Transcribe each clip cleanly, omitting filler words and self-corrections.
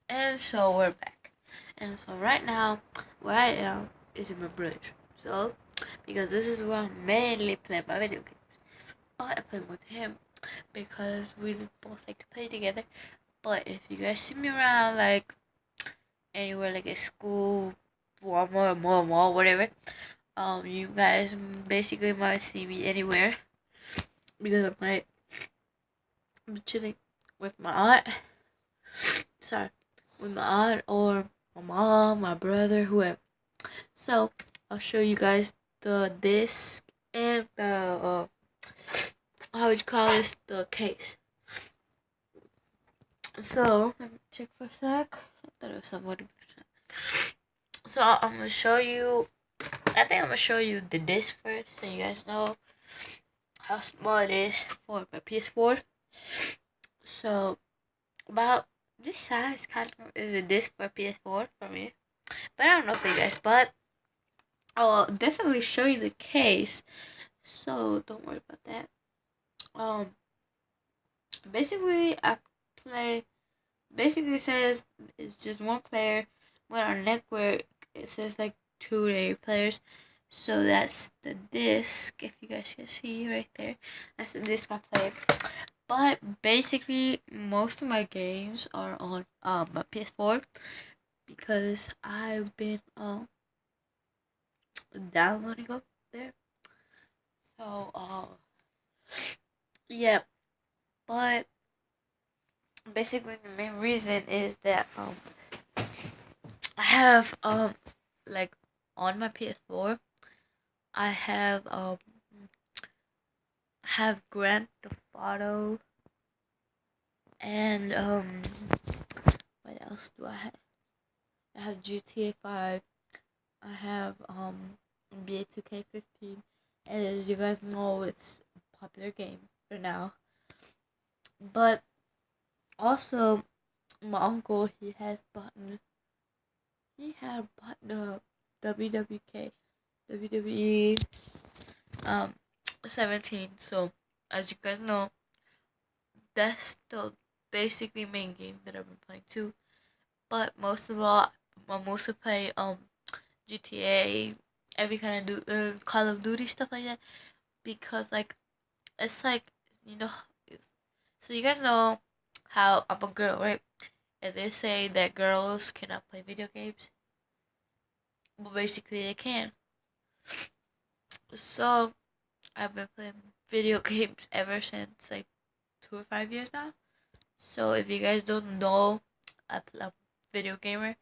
And so we're back. And so right now, where I am is in my brother's. So, because this is where I mainly play my video games. But I play with him because we both like to play together. But if you guys see me around, like anywhere, like at school, Walmart, mall, whatever, you guys basically might see me anywhere because I'm chilling with my aunt. Sorry, with my aunt or my mom, my brother, whoever. So I'll show you guys the disc and the how would you call this, the case. So let me check for a sec. I thought it was somebody. So I'm gonna show you. I think I'm gonna show you the disc first, so you guys know how small it is for my PS4. So about this size kind of is a disc for PS4 for me, but I don't know for you guys. But I'll definitely show you the case, so don't worry about that. Um, basically I play. Basically says it's just one player. But on network it says like 2 players. So that's the disc. If you guys can see right there, that's the disc I play. But basically, most of my games are on my PS4 because I've been downloading up there. So yeah, but basically the main reason is that I have like on my PS4 I have Grand Theft Auto and what else do I have? I have GTA 5. I have NBA 2K15. And as you guys know, it's a popular game for now. But also my uncle he had bought the WWK WWE 17. So as you guys know, that's the basically main game that I've been playing too. But most of all, I mostly play GTA, every kind of Call of Duty stuff like that, because like it's like you know, so you guys know how I'm a girl, right? And they say that girls cannot play video games, but basically they can. So I've been playing video games ever since like 2 or 5 years now. So if you guys don't know, I'm a video gamer.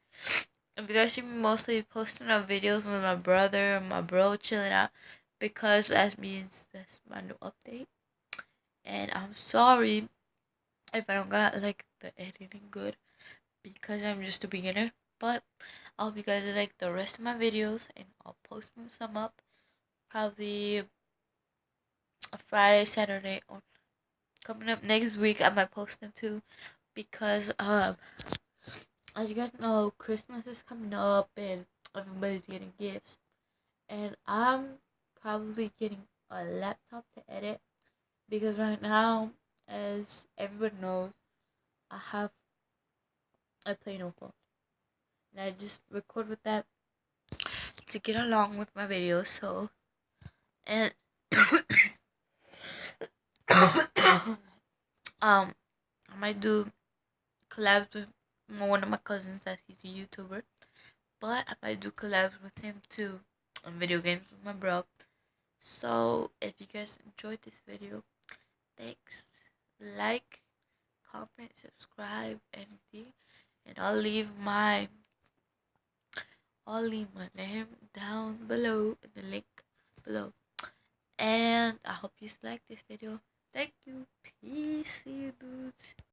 If you guys see me mostly posting up videos with my brother and my bro chilling out, because that means that's my new update. And I'm sorry if I don't got like the editing good because I'm just a beginner. But I hope you guys like the rest of my videos and I'll post some up probably a Friday, Saturday, or coming up next week. I might post them too because as you guys know, Christmas is coming up and everybody's getting gifts. And I'm probably getting a laptop to edit because right now, as everyone knows, I play no phone. And I just record with that to get along with my videos. So, and I might do collabs with one of my cousins that he's a YouTuber. But I might do collabs with him too on video games with my bro. So if you guys enjoyed this video, thanks. Like, comment, subscribe, anything, and I'll leave my name down below in the link below. And I hope you like this video. Thank you. Peace, see you dudes.